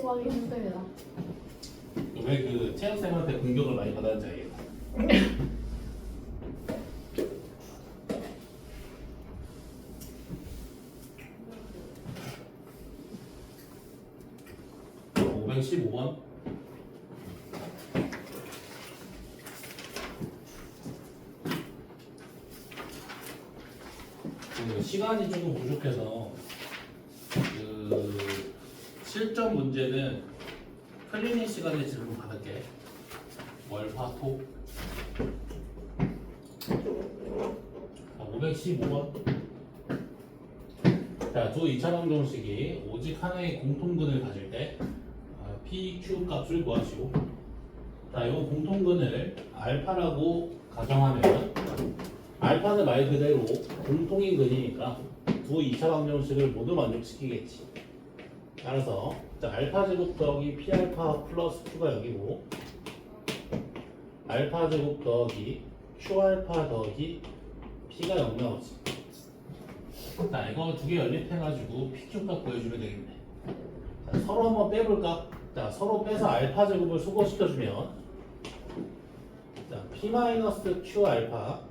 구하기 힘들다. 왜 그 체육생한테 공격을 많이 받았는지 알겠다. (515번) 시간이 조금 부족해서 그 실전 문제는 클리닉 시간에 질문 받을게. 월화토 515번. 자, 두 2차 방정식이 오직 하나의 공통근을 가질 때 PQ 값을 구하시오. 자, 이 공통근을 알파라고 가정하면 알파는 말 그대로 공통인 근이니까 두 2차 방정식을 모두 만족시키겠지. 따라서 자, 알파 제곱 더하기 P알파 플러스 Q가 여기고 알파 제곱 더하기 Q알파 더하기 P가 0 나오지. 자, 이거 두 개 연립해가지고 PQ 값 구해주면 되겠네. 자, 서로 한번 빼볼까? 자, 서로 빼서 알파 제곱을 소거시켜주면 자, P 마이너스 Q 알파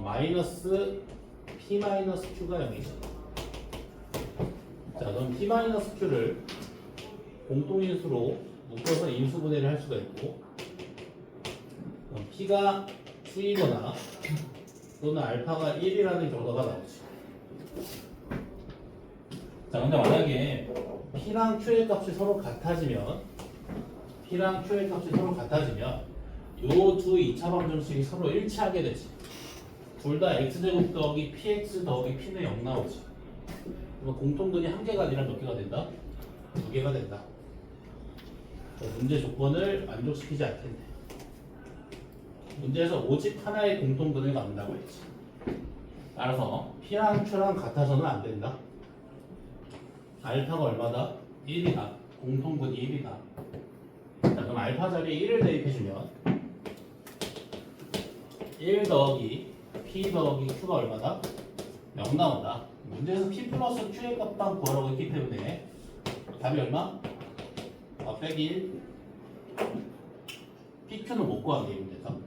마이너스 P 마이너스 Q가 0이죠. 자, 그럼 P 마이너스 Q를 공통인수로 묶어서 인수분해를 할 수가 있고, 그럼 P가 Q이거나 또는 알파가 1이라는 결과가 나오지. 자, 근데 만약에 P랑 Q의 값이 서로 같아지면 요 두 2차 방정식이 서로 일치하게 되지. 둘 다 x제곱 더하기 px 더하기 p는 0 나오지. 그럼 공통근이 한 개가 아니라 몇 개가 된다? 두 개가 된다. 문제 조건을 만족시키지 않겠네. 문제에서 오직 하나의 공통근을 갖는다고 했지. 따라서 p랑 q랑 같아서는 안 된다. 알파가 얼마다? 1이다. 공통근이 1이다. 자, 그럼 알파 자리에 1을 대입해주면 1 더하기 P 더하기 Q가 얼마다? 0 나온다. 문제에서 P 플러스 Q의 값만 구하라고 했기 때문에 답이 얼마? 빼기 1. PQ는 못 구하게 문제에서.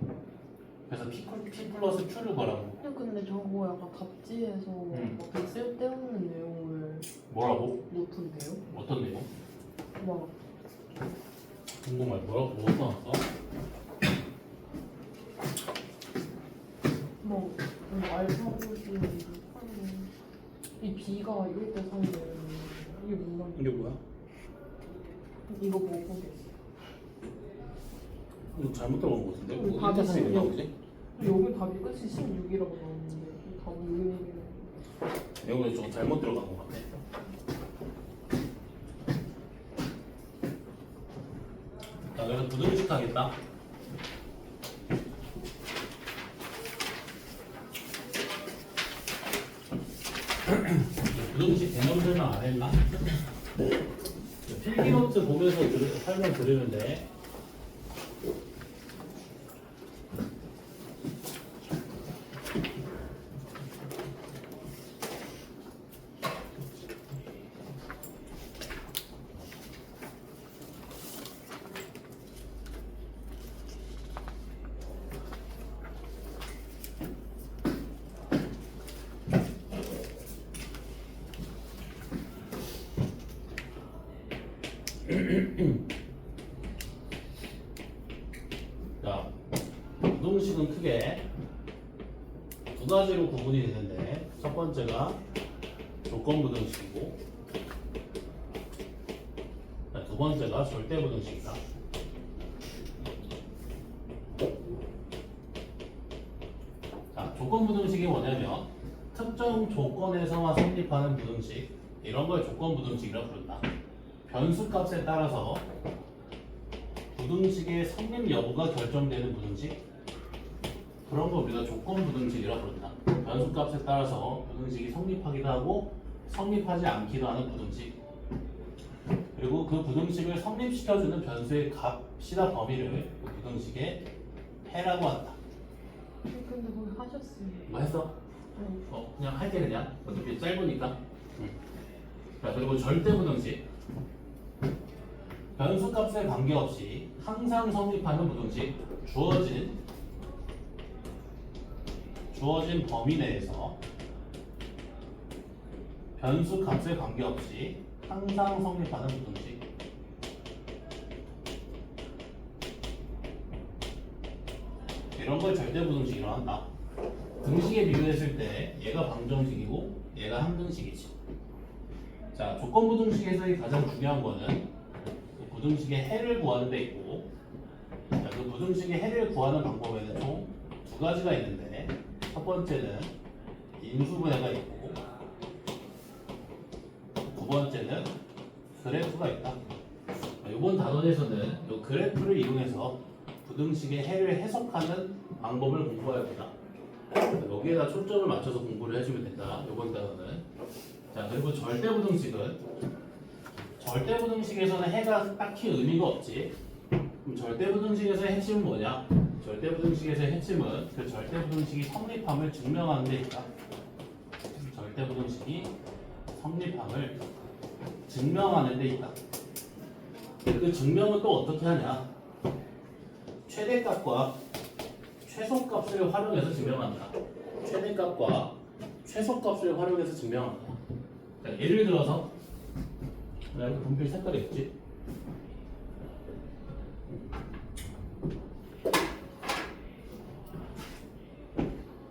그래서 P 플러스 Q를 구하라고. 근데 저거 약간 답지에서 막 쓸데없는 내용을 뭐라고? 놓던데요? 어떤 내용? 막 궁금해. 뭐라고? 뭐 써놨어? 알파고시 이 B가 이럴 때 사는 이게 뭔가 이게 뭐야? 이거 못 보겠어. 이거 잘못 들어간 거 같은데? 답이 뭐 1차 3이 나오지? 여기 답이 끝이 16이라고 나오는데 답은 6이네. 여기 좀 잘못 들어간 거 같아. 자, 그래서 부등식 하겠다. 부등식 개념 설명 안 했나? 필기노트 보면서 설명 들으면 돼. 자, 부등식은 크게 두 가지로 구분이 되는데 첫 번째가 조건 부등식이고 두 번째가 절대 부등식이다. 자, 조건 부등식이 뭐냐면 특정 조건에서만 성립하는 부등식, 이런 걸 조건 부등식이라고 부른다. 변수 값에 따라서 부등식의 성립 여부가 결정되는 부등식, 그런 거 우리가 조건 부등식이라고 부른다. 변수 값에 따라서 부등식이 성립하기도 하고 성립하지 않기도 하는 부등식, 그리고 그 부등식을 성립시켜주는 변수의 값이나 범위를 그 부등식의 해라고 한다. 근데 그걸 하셨어요. 뭐 했어? 네. 그냥 할게. 그냥 어차피 짧으니까. 자, 그리고 절대 부등식. 변수값에 관계없이 항상 성립하는 부등식 주어진 범위 내에서 변수값에 관계없이 항상 성립하는 부등식. 이런 걸 절대부등식이라고 한다. 등식에 비교했을 때 얘가 방정식이고 얘가 함등식이지. 자, 조건부등식에서의 가장 중요한 거는 그 부등식의 해를 구하는 데 있고, 자, 그 부등식의 해를 구하는 방법에는 총 두 가지가 있는데, 첫 번째는 인수분해가 있고, 두 번째는 그래프가 있다. 이번 단원에서는 이 그래프를 이용해서 부등식의 해를 해석하는 방법을 공부해야 된다. 여기에다 초점을 맞춰서 공부를 해주면 된다. 이번 단원은. 자, 그리고 절대부등식에서는 해가 딱히 의미가 없지. 그럼 절대부등식에서의 핵심은 뭐냐? 절대부등식에서의 핵심은 그 절대부등식이 성립함을 증명하는 데 있다. 절대부등식이 성립함을 증명하는 데 있다. 그 증명은 또 어떻게 하냐? 최대값과 최소값을 활용해서 증명한다. 최대값과 최소값을 활용해서 증명한다. 자, 예를 들어서 여기 분필 색깔이 있지?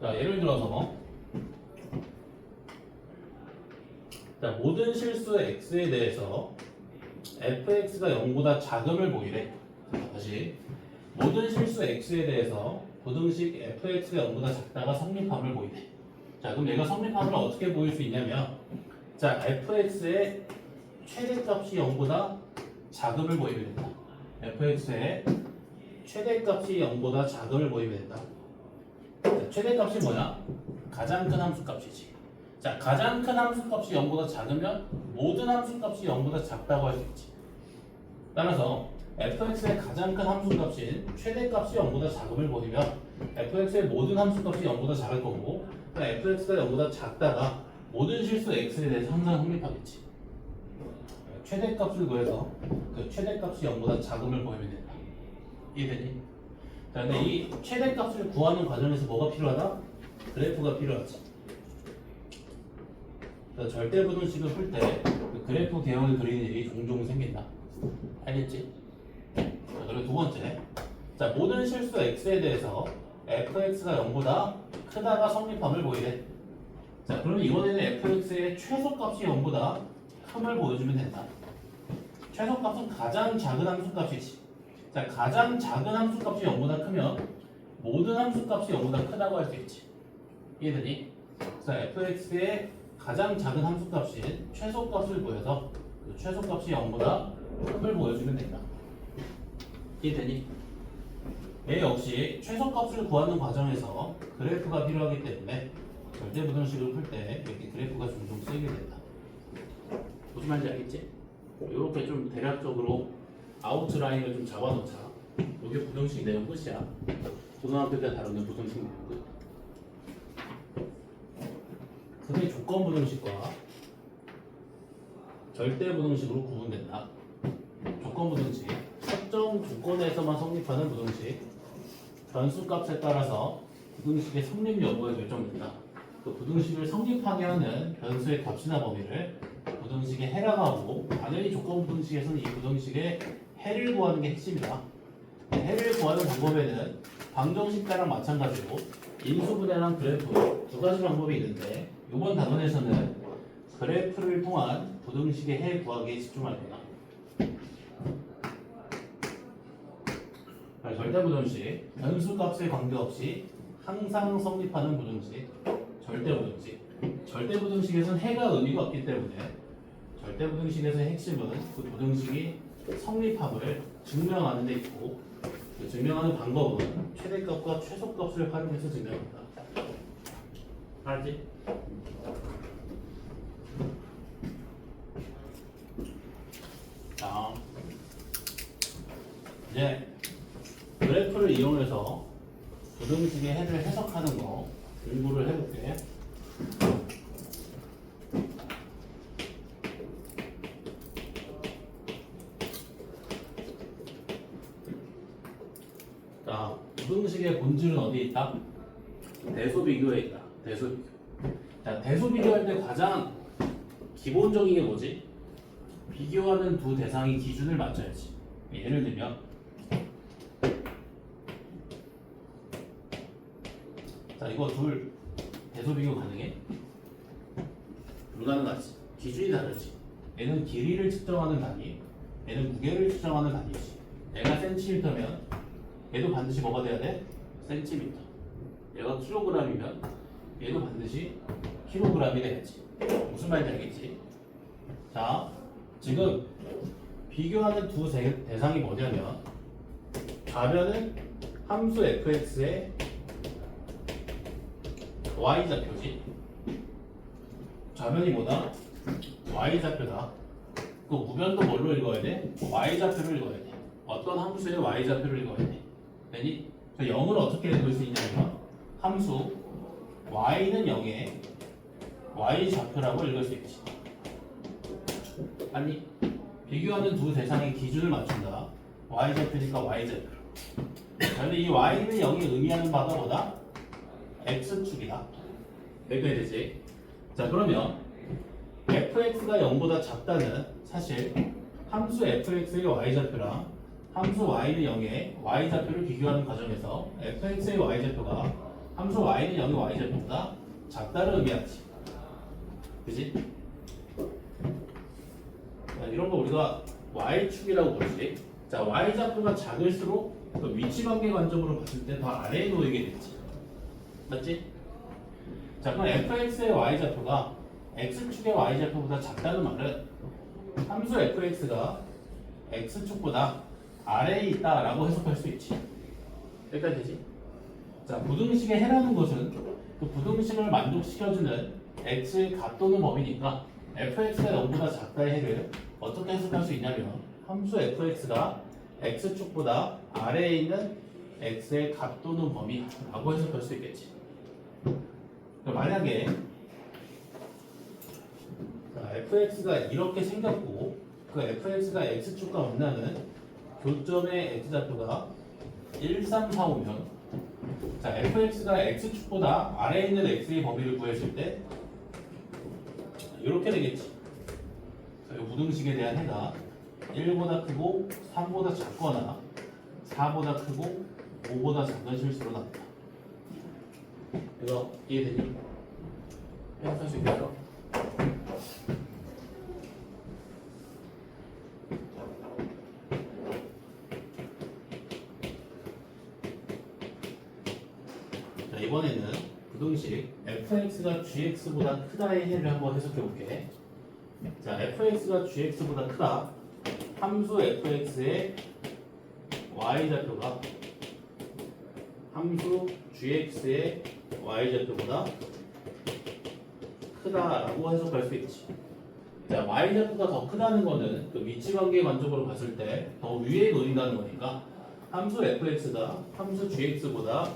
자, 예를 들어서 자, 모든 실수 x에 대해서 fx가 0보다 작음을 보이래. 자, 다시 모든 실수 x에 대해서 부등식 fx가 0보다 작다가 성립함을 보이래. 자, 그럼 얘가 성립함을 어떻게 보일 수 있냐면, 자, fx의 최대값이 0보다 작음을 보이면 된다. fx의 최대값이 0보다 작음을 보이면 된다. 자, 최대값이 뭐야? 가장 큰 함수값이지. 자, 가장 큰 함수값이 0보다 작으면 모든 함수값이 0보다 작다고 할 수 있지. 따라서 fx의 가장 큰 함수값인 최대값이 0보다 작음을 보이면 fx의 모든 함수값이 0보다 작을 거고, fx가 0보다 작다가 모든 실수 x에 대해서 항상 성립하겠지. 최대값을 구해서 그 최대값이 0보다 작음을 보이면 된다. 이해되니? 자, 근데 이 최대값을 구하는 과정에서 뭐가 필요하다? 그래프가 필요하지. 절대부등식을 풀 때 그 그래프 개형을 그리는 일이 종종 생긴다. 알겠지? 자, 그리고 두 번째, 자, 모든 실수 x에 대해서 fx가 0보다 크다가 성립함을 보이래. 자, 그러면 이번에는 fx의 최소값이 0보다 큼을 보여주면 된다. 최소값은 가장 작은 함수값이지. 자, 가장 작은 함수값이 0보다 크면 모든 함수값이 0보다 크다고 할 수 있지. 이해되니? 자, fx의 가장 작은 함수값인 최소값을 보여서 그 최소값이 0보다 큼을 보여주면 된다. 이해되니? 얘 역시 최소값을 구하는 과정에서 그래프가 필요하기 때문에 절대부등식을 풀 때 이렇게 그래프가 종종 쓰이게 된다. 무슨 말인지 알겠지? 이렇게 좀 대략적으로 아웃라인을 좀 잡아놓자. 이게 부등식 내용 끝이야. 고등학교 때 다루는 부등식 내용 끝. 그게 조건부등식과 절대부등식으로 구분된다. 조건부등식, 특정 조건에서만 성립하는 부등식, 변수값에 따라서 부등식의 성립 여부가 결정된다. 그 부등식을 성립하게 하는 변수의 값이나 범위를 부등식의 해라고 하고, 당연히 조건부등식에서는 이 부등식의 해를 구하는 게 핵심이다. 해를 구하는 방법에는 방정식과랑 마찬가지로 인수분해랑 그래프 두 가지 방법이 있는데, 이번 단원에서는 그래프를 통한 부등식의 해 구하기에 집중할 거다. 절대부등식, 변수값에 관계없이 항상 성립하는 부등식, 절대부등식. 절대부등식에서는 해가 의미가 없기 때문에 절대부등식에서의 핵심은 그 부등식이 성립함을 증명하는 데 있고, 그 증명하는 방법은 최대값과 최소값을 활용해서 증명한다. 알지? 자, 이제 그래프를 이용해서 부등식의 해를 해석하는 거 공부를 해볼게. 대소 비교에 있다. 대소 비교. 자, 대소 비교할 때 가장 기본적인 게 뭐지? 비교하는 두 대상이 기준을 맞춰야지. 예를 들면 자, 이거 둘 대소 비교 가능해? 불가능하지. 기준이 다르지. 얘는 길이를 측정하는 단위, 얘는 무게를 측정하는 단위지. 얘가 센티미터면 얘도 반드시 뭐가 돼야 돼? 센티미터. 얘가 킬로그램이면 얘도 반드시 킬로그램이 돼야지. 무슨 말인지 알겠지? 자, 지금 비교하는 두 대상이 뭐냐면 좌변은 함수 fx의 y좌표지. 좌변이 뭐다? y좌표다. 그 우변도 뭘로 읽어야 돼? y좌표를 읽어야 돼. 어떤 함수의 y좌표를 읽어야 돼. 되니? 0을 어떻게 읽을 수 있냐면 함수 y는 0의 y좌표라고 읽을 수 있지. 아니, 비교하는 두 대상의 기준을 맞춘다. y좌표니까 y좌표. 근데 이 y는 0이 의미하는 바가 뭐다? x축이다. 여기까지 되지? 자, 그러면 fx가 0보다 작다는 사실 함수 fx의 y좌표랑 함수 y는 0의 y좌표를 비교하는 과정에서 fx의 y좌표가 함수 y는 0의 y좌표보다 작다를 의미하지. 그지? 자, 이런 거 우리가 y축이라고 부르지. 자, y좌표가 작을수록 그 위치관계 관점으로 봤을 때 더 아래에 놓이게 되지. 맞지? 자, 그럼 fx의 y좌표가 x축의 y좌표보다 작다는 말은 함수 fx가 x축보다 아래에 있다라고 해석할 수 있지. 여기까지 되지? 자, 부등식의 해라는 것은 그 부등식을 만족시켜주는 x의 값 또는 범위니까 fx가 0보다 작다의 해를 어떻게 해석할 수 있냐면 함수 fx가 x축보다 아래에 있는 x의 값 또는 범위라고 해석할 수 있겠지. 만약에 fx가 이렇게 생겼고 그 fx가 x축과 만나는 교점의 x좌표가 1, 3, 4, 5면 자, fx가 x축보다 아래에 있는 x의 범위를 구했을 때 이렇게 되겠지. 자, 이 무등식에 대한 해가 1보다 크고 3보다 작거나 4보다 크고 5보다 작은 실수로 나온다. 이거 이해되니? 해석할 수 있겠어? 자, 이번에는 부등식 fx가 gx보다 크다의 해를 한번 해석해 볼게. 자, fx가 gx보다 크다. 함수 fx의 y좌표가 함수 gx의 y좌표보다 크다라고 해석할 수 있지. 자, y좌표가 더 크다는 거는 그 위치관계 관점으로 봤을 때 더 위에 놓인다는 거니까 함수 fx가 함수 gx보다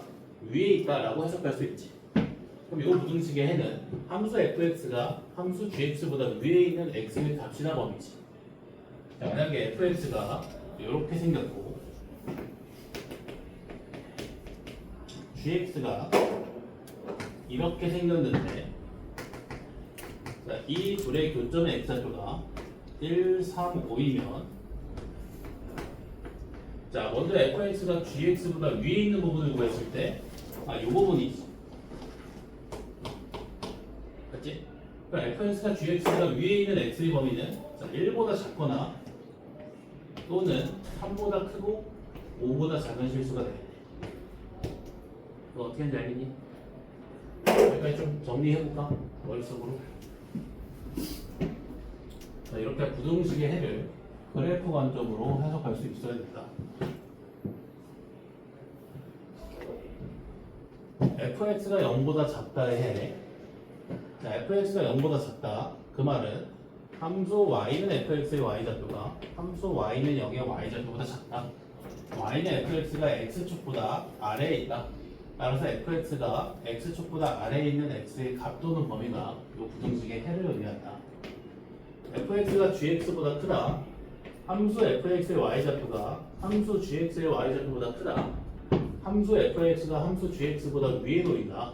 위에 있다라고 해석할 수 있지. 그럼 이 부등식의 해는 함수 fx가 함수 gx보다 위에 있는 x의 값이나 범위지. 자, 만약에 fx가 이렇게 생겼고 gx가 이렇게 생겼는데 자, 이 둘의 교점의 x좌표가 1, 3, 5이면 자, 먼저 fx가 gx보다 위에 있는 부분을 구했을 때 이 부분이지. 맞지? 그러니까 fx가 gx보다 위에 있는 x의 범위는 자, 1보다 작거나 또는 3보다 크고 5보다 작은 실수가 되겠네. 이거 어떻게 하는지 알겠니? 여기까지 좀 정리해볼까? 머릿속으로. 자, 이렇게 부등식의 해를 그래프 관점으로 해석할 수 있어야 된다. fx가 0보다 작다의 해. 자, fx가 0보다 작다. 그 말은 함수 y는 fx의 y좌표가 함수 y는 0의 y좌표보다 작다. y는 fx가 x축보다 아래에 있다. 따라서 fx가 x축보다 아래에 있는 x의 값 또는 범위가 이 부등식의 해를 의미한다. fx가 gx보다 크다. 함수 fx의 y좌표가 함수 gx의 y좌표보다 크다. 함수 fx가 함수 gx보다 위에 놓인다.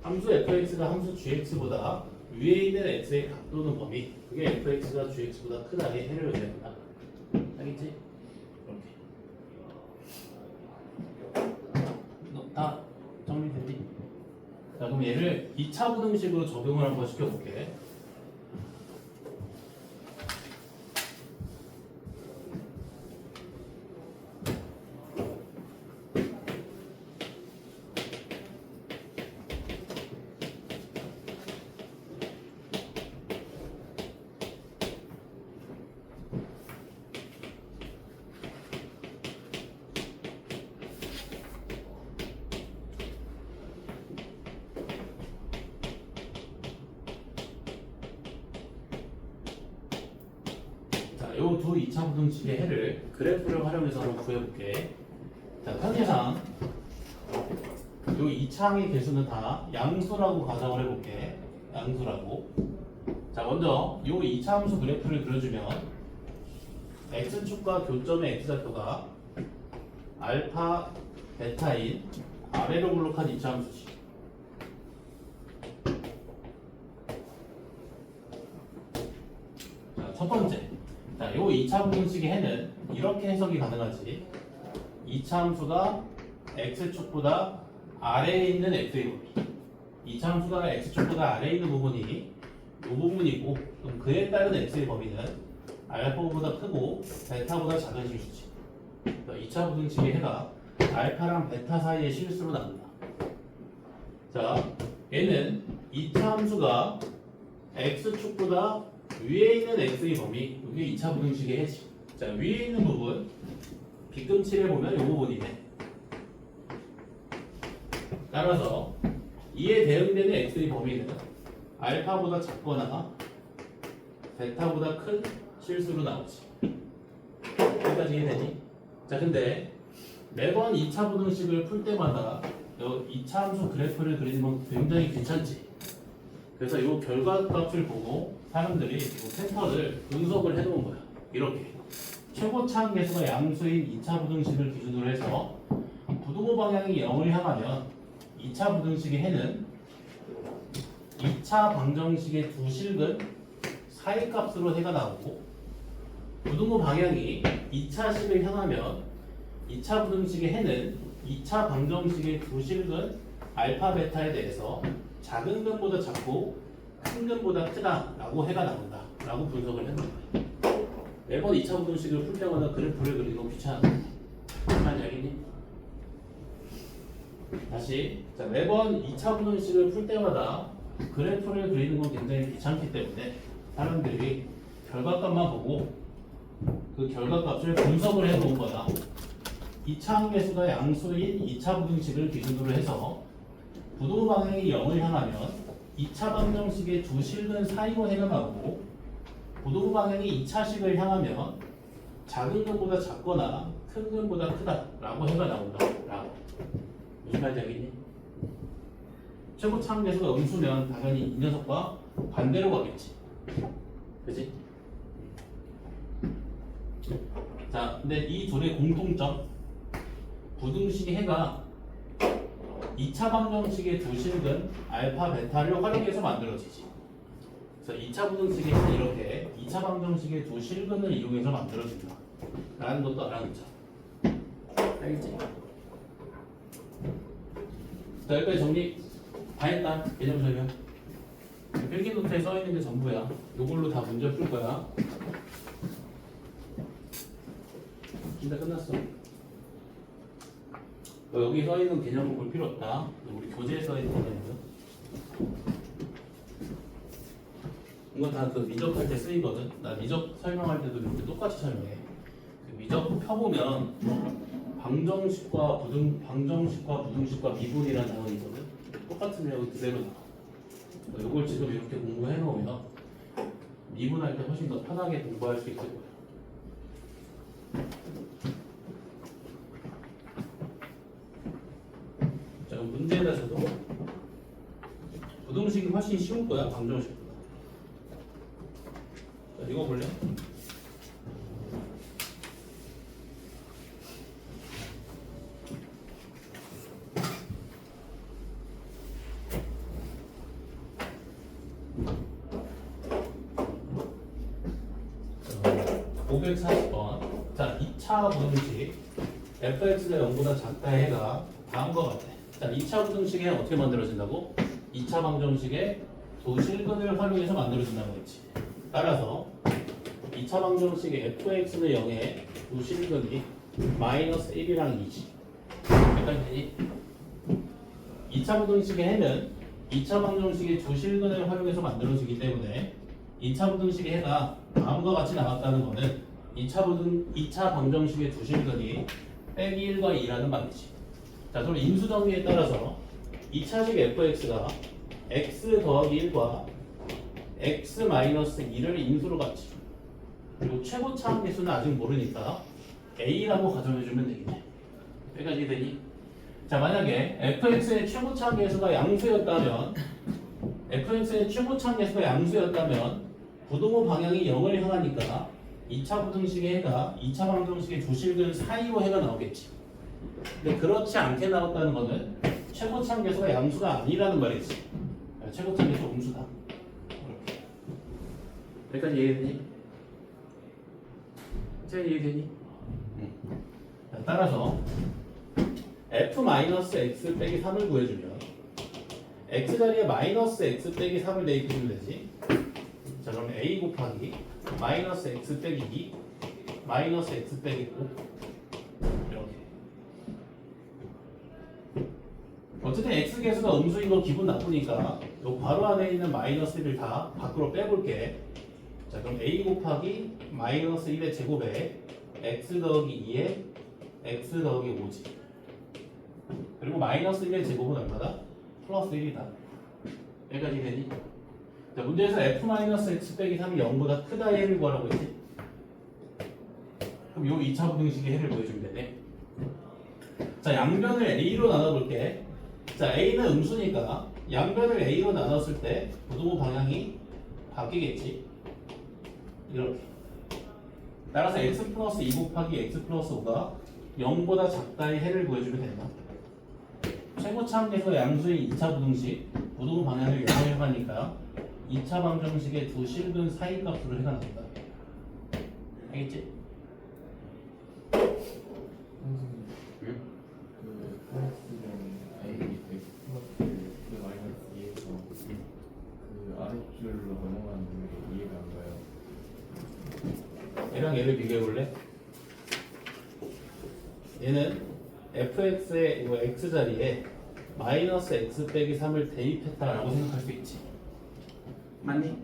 함수 fx가 함수 gx보다 위에 있는 x의 각도는 범위, 그게 fx가 gx보다 크다의 해를 의미한다. 알겠지? 이렇게. 다 정리됐니? 자, 그럼 얘를 2차 부등식으로 적용을 한번 시켜볼게. 요 두 2차 부등식의 해를 그래프를 활용해서 한번 구해볼게. 자, 편의상 요 2차항의 개수는 다 양수라고 가정을 해볼게. 양수라고. 자, 먼저 요 2차 함수 그래프를 그려주면 x축과 교점의 x좌표가 알파, 베타인 아래로 블록한 2차 함수지. 자, 첫 번째. 자, 요 2차 부등식의 해는 이렇게 해석이 가능하지. 2차 함수가 x축보다 아래에 있는 x의 범위. 2차 함수가 x축보다 아래에 있는 부분이 이 부분이고, 그럼 그에 따른 x의 범위는 알파보다 크고 베타보다 작은 실수지. 2차 부등식의 해가 알파랑 베타 사이의 실수로 나온다. 자, 얘는 2차 함수가 x축보다 위에 있는 x의 범위, 이게 2차 부등식의 해지. 자, 위에 있는 부분 빗금칠해 보면 이 부분이네. 따라서 이에 대응되는 x의 범위는 알파보다 작거나 베타보다 큰 실수로 나오지. 여기까지 이해되니? 자, 근데 매번 2차 부등식을 풀 때마다 이 2차 함수 그래프를 그리는 건 굉장히 괜찮지. 그래서 이 결과값을 보고 사람들이 이 패턴을 분석을 해놓은 거야. 이렇게 최고차항 계수가 양수인 2차 부등식을 기준으로 해서 부등호 방향이 0을 향하면 2차 부등식의 해는 2차 방정식의 두 실근 사이값으로 해가 나오고, 부등호 방향이 2차식을 향하면 2차 부등식의 해는 2차 방정식의 두 실근 알파 베타에 대해서 작은 근보다 작고 큰 근보다 크다라고 해가 나온다 라고 분석을 했는 거야. 매번 2차 부등식을 풀 때마다 그래프를 그리는 거 귀찮아. 무슨 얘기니? 다시. 자, 매번 2차 부등식을 풀 때마다 그래프를 그리는 건 굉장히 귀찮기 때문에 사람들이 결과값만 보고 그 결과값을 분석을 해 놓은 거다. 2차 함계수가 양수인 2차 부등식을 기준으로 해서 부등호 방향이 0을 향하면 2차 방정식의 두 실근 사이로 해가 나오고, 부등호 방향이 2차식을 향하면 작은 근보다 작거나 큰 근보다 크다라고 해가 나온다. 라고. 무슨 말인지 알겠니? 최고차항 계수가 음수면 당연히 이 녀석과 반대로 가겠지. 그지? 자, 근데 이 둘의 공통점, 부등식의 해가 2차 방정식의 두 실근 알파 베타를 활용해서 만들어지지. 그래서 2차 부등식의 해는 이렇게 2차 방정식의 두 실근을 이용해서 만들어진다 라는 것도 알아놓자. 알겠지? 자, 여기까지 정리 다 했다. 개념 설명. 필기노트에 써있는 게 전부야. 이걸로 다 문제 풀 거야. 진짜 끝났어. 여기 써있는 개념은 볼 필요 없다. 우리 교재에 써있는 개념이요. 이건 다 그 미적할 때 쓰이거든. 나 미적 설명할 때도 이렇게 똑같이 설명해. 그 미적 펴보면 방정식과 부등식과 미분이라는 단원이 있거든. 똑같은 내용이 그대로 나와. 이걸 지금 이렇게 공부해 놓으면 미분할 때 훨씬 더 편하게 공부할 수 있을 거야. 자, 문제에서도 부등식이 훨씬 쉬울 거야, 방정식보다. 자, 이거 볼래? 640번. 자, 2차 부등식 fx가 0보다 작다 해가 다음과 같아. 자, 2차 부등식에 어떻게 만들어진다고? 2차 방정식에 두 실근을 활용해서 만들어진다고 했지. 따라서 2차 방정식에 fx는 0에 두 실근이 마이너스 1이랑 2지. 여기까지. 2차 부등식의 해는 2차 방정식의 두 실근을 활용해서 만들어지기 때문에 2차 부등식의 해가 다음과 같이 나왔다는 것은 2차 방정식의 두 실근이 빼기 1과 2라는 말이지. 자, 그럼 인수 정리에 따라서 2차식 fx가 x 더하기 1과 x 마이너스 2를 인수로 갖지. 그리고 최고차 함계수는 아직 모르니까 a라고 가정해주면 되겠네. 여기까지 되니? 자, 만약에 fx의 최고차 함계수가 양수였다면 부등호 방향이 0을 향하니까 2차 부등식의 해가 2차 방정식의 주실근 사이로 해가 나오겠지. 근데 그렇지 않게 나왔다는 것은 최고차 함계수가 양수가 아니라는 말이지. 최고차 함계수 음수다. 이렇게. 여기까지 이해되니? 이제 이해되니? 자, 따라서 f-x 빼기 3을 구해주면 x 자리에 마이너스 x 빼기 3을 대입해주면 되지. 자, 그럼 a 곱하기 마이너스 x 빼기 2 마이너스 x 빼기 5 이렇게. 어쨌든 x 계수가 음수인 거 기분 나쁘니까 요 괄호 안에 있는 마이너스 1을 다 밖으로 빼볼게. 자, 그럼 a 곱하기 마이너스 1의 제곱에 x 더하기 2에 x 더하기 5지. 그리고 마이너스 1의 제곱은 얼마다? 플러스 1이다. 여기까지 되니? 자, 문제에서 f-x 빼기 3이 0보다 크다 해를 구하라고 했지? 그럼 요 2차 부등식의 해를 보여주면 되네. 자, 양변을 a로 나눠볼게. 자, a는 음수니까 양변을 a로 나눴을 때 부등호 방향이 바뀌겠지. 이렇게. 따라서 x 플러스 2 곱하기 x 플러스 5가 0보다 작다의 해를 구해주면 된다. 최고차 함계수가 양수인 2차 부등식 부등호 방향을 0을 향하니까 2차 방정식의 두 실근 사이 값으로 해가 나온다. 알겠지? 선생님, 응? 그 fx는 a x 플러스 그 마이너스 2에서 그 아랫줄로 넘어가는 게 이해가 안 가요. 얘랑 얘를 비교해 볼래? 얘는 fx의 이 x 자리에 마이너스 x 빼기 3을 대입했다라고 생각할 수 있지. 맞니?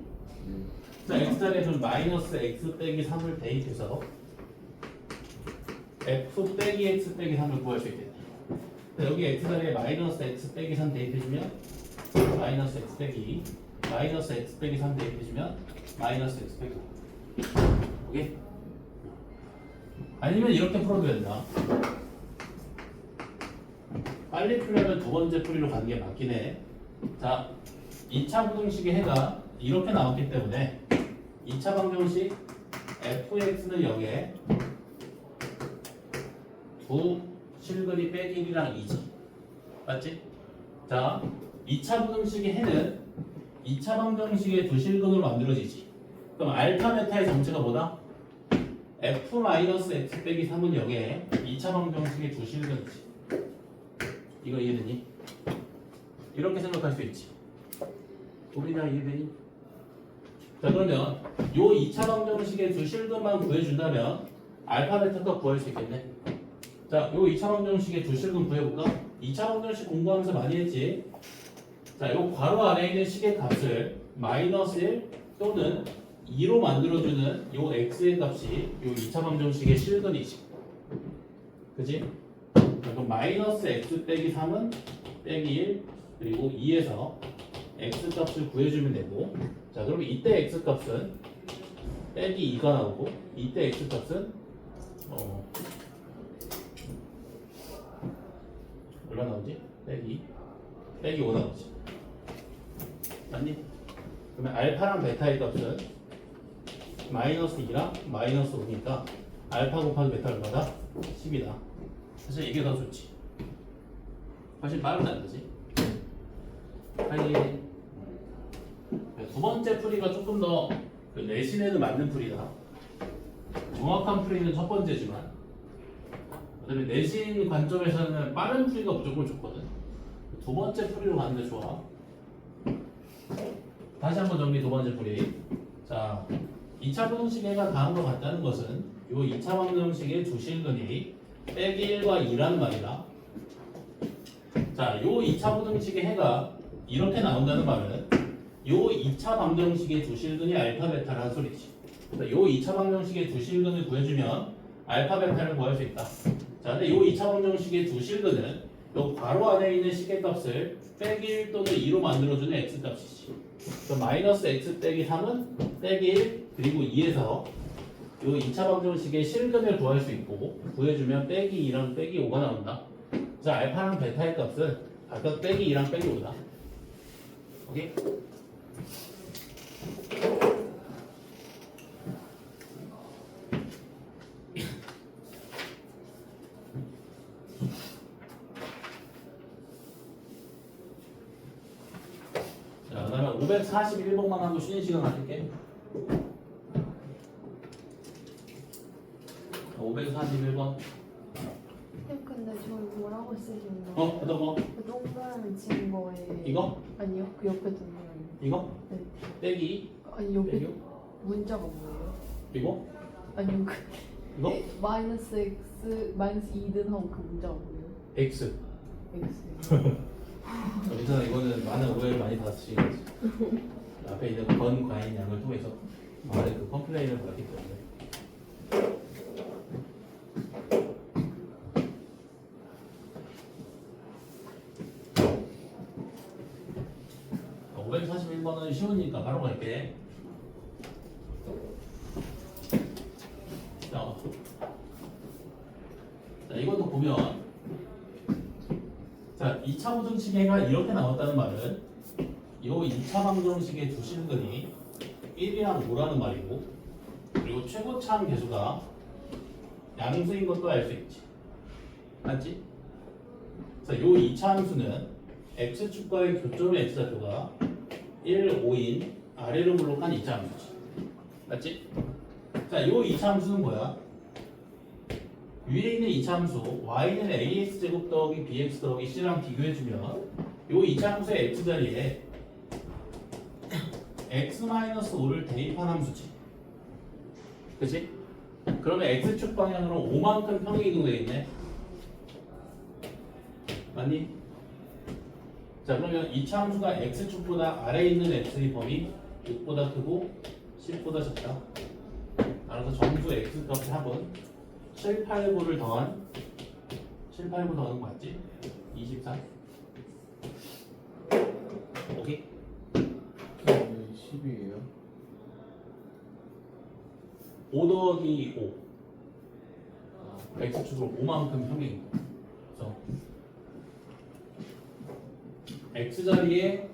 자, x 자리에 좀 마이너스 x 빼기 3을 대입해서 f 빼기 x 빼기 3을 구할 수 있겠네. 자, 여기 x 자리에 마이너스 x 빼기 3 대입해주면 마이너스 x 빼기 2 마이너스 x 빼기 3 대입해주면 마이너스 x 빼기 5. 오케이? 아니면 이렇게 풀어도 된다. 빨리 풀려면 두 번째 풀이로 가는 게 맞긴 해. 자, 2차 부등식의 해가 이렇게 나왔기 때문에 2차 방정식 fx는 0에 두 실근이 빼기 1이랑 2지. 맞지? 자, 2차 부등식의 해는 2차 방정식의 두 실근으로 만들어지지. 그럼 알파 베타의 정체가 뭐다? f-x 빼기 3은 0에 2차 방정식의 두 실근이지. 이거 이해되니? 이렇게 생각할 수 있지. 우리가 이해되니? 자, 그러면 요 2차 방정식의 두 실근만 구해준다면 알파 베타가 구할 수 있겠네. 자, 요 2차 방정식의 두 실근 구해볼까? 2차 방정식 공부하면서 많이 했지. 자, 요 괄호 안에 있는 식의 값을 마이너스 1 또는 2로 만들어주는 요 x의 값이 요 2차 방정식의 실근이지. 그지? 그럼 마이너스 x 빼기 3은 빼기 1 그리고 2에서 x 값을 구해주면 되고. 자, 그럼 이때 x 값은 빼기 2가 나오고 이때 x 값은 얼마 나오지? 빼기 5 나오지. 맞니? 그러면 알파랑 베타의 값은 마이너스 2랑 마이너스 5니까 알파 곱하기 베타 얼마다? 10이다. 사실 이게 더 좋지. 훨씬 빠르지 않지? 빨리. 두 번째 풀이가 조금 더 내신에는 맞는 풀이다. 정확한 풀이는 첫 번째지만 그다음에 내신 관점에서는 빠른 풀이가 무조건 좋거든. 두 번째 풀이로 가는 게 좋아. 다시 한번 정리. 두 번째 풀이. 자, 2차 부등식해가 다음과 같다는 것은 요 2차 방정식의 두 실근이 빼기 1과 2라는 말이다. 자, 요 2차 부등식의 해가 이렇게 나온다는 말은 요 2차 방정식의 두 실근이 알파 베타라는 소리지. 그래서 요 2차 방정식의 두 실근을 구해주면 알파 베타를 구할 수 있다. 자, 근데 요 2차 방정식의 두 실근은 요 괄호 안에 있는 식의 값을 빼기 1 또는 2로 만들어주는 x 값이지. 그럼 마이너스 x 빼기 3은 빼기 1 그리고 2에서 요 2차 방정식의 실근을 구할 수 있고 구해주면 빼기 2랑 빼기 5가 나온다. 그래서 알파랑 베타의 값은 각각 빼기 2랑 빼기 5다. 오케이? 자, 그 다음에 541번만 하고 쉬는 시간 가질게. 541번. 근데 저희 뭐라고 쓰시는 거예요? 어떤 거? 그 동그라미 친 거에 이거? 아니요 그 옆에 동그라미. 이거? 네. 빼기 아니 옆에 빼기 문자가 뭐예요? 그리고 아니요 그 이거? 마이너스 x 마이너스 2든 하고 그 문자가 뭐예요? X. x. 괜찮아. 이거는 많은 오해를 많이 받으시겠지. 앞에 있는 건 과인 양을 통해서 말의 그 컴플레인을 받았기 때문에. 541번은 쉬우니까 바로 갈게. 자, 이것도 보면 자, 2차 부등식해가 이렇게 나왔다는 말은 이 2차 방정식의 두 실근이 1이랑 5라는 말이고 그리고 최고차항 계수가 양수인 것도 알 수 있지. 맞지? 자, 요 2차 함수는 x축과의 교점의 x좌표가 1, 5인 아래로 블록한 2차 함수지. 맞지? 자, 요 2차 함수는 뭐야? 위에 있는 2차 함수 y는 ax제곱 더하기 bx 더하기 c랑 비교해주면 요 2차 함수의 x자리에 x-5를 대입한 함수지. 그치? 그러면 x축 방향으로 5만큼 평행이동되겠네. 맞니? 자, 그러면 2차 함수가 x축보다 아래에 있는 x의 범위 6보다 크고 10보다 작다. 따라서 정수 x값의 합은 7, 8, 9를 더한 7, 8, 9 더하는 거 맞지? 24. 오케이? 왜 10이에요? 5 더하기 5. x축으로 5만큼 평행인 거. 그래서 x자리에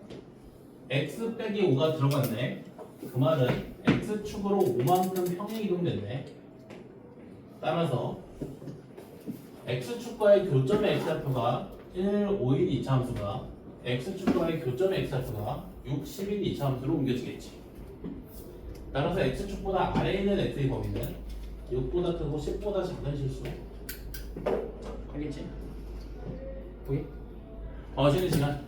x 빼기 5가 들어갔네. 그 말은 x축으로 5만큼 평행이동됐네. 따라서 x축과의 교점의 x좌표가 1, 5인 2차 함수가 x축과의 교점의 x좌표가 6, 10인 2차 함수로 옮겨지겠지. 따라서 x축보다 아래에 있는 x의 범위는 6보다 크고 10보다 작은 실수. 알겠지? 오케이? 쉬는 시간.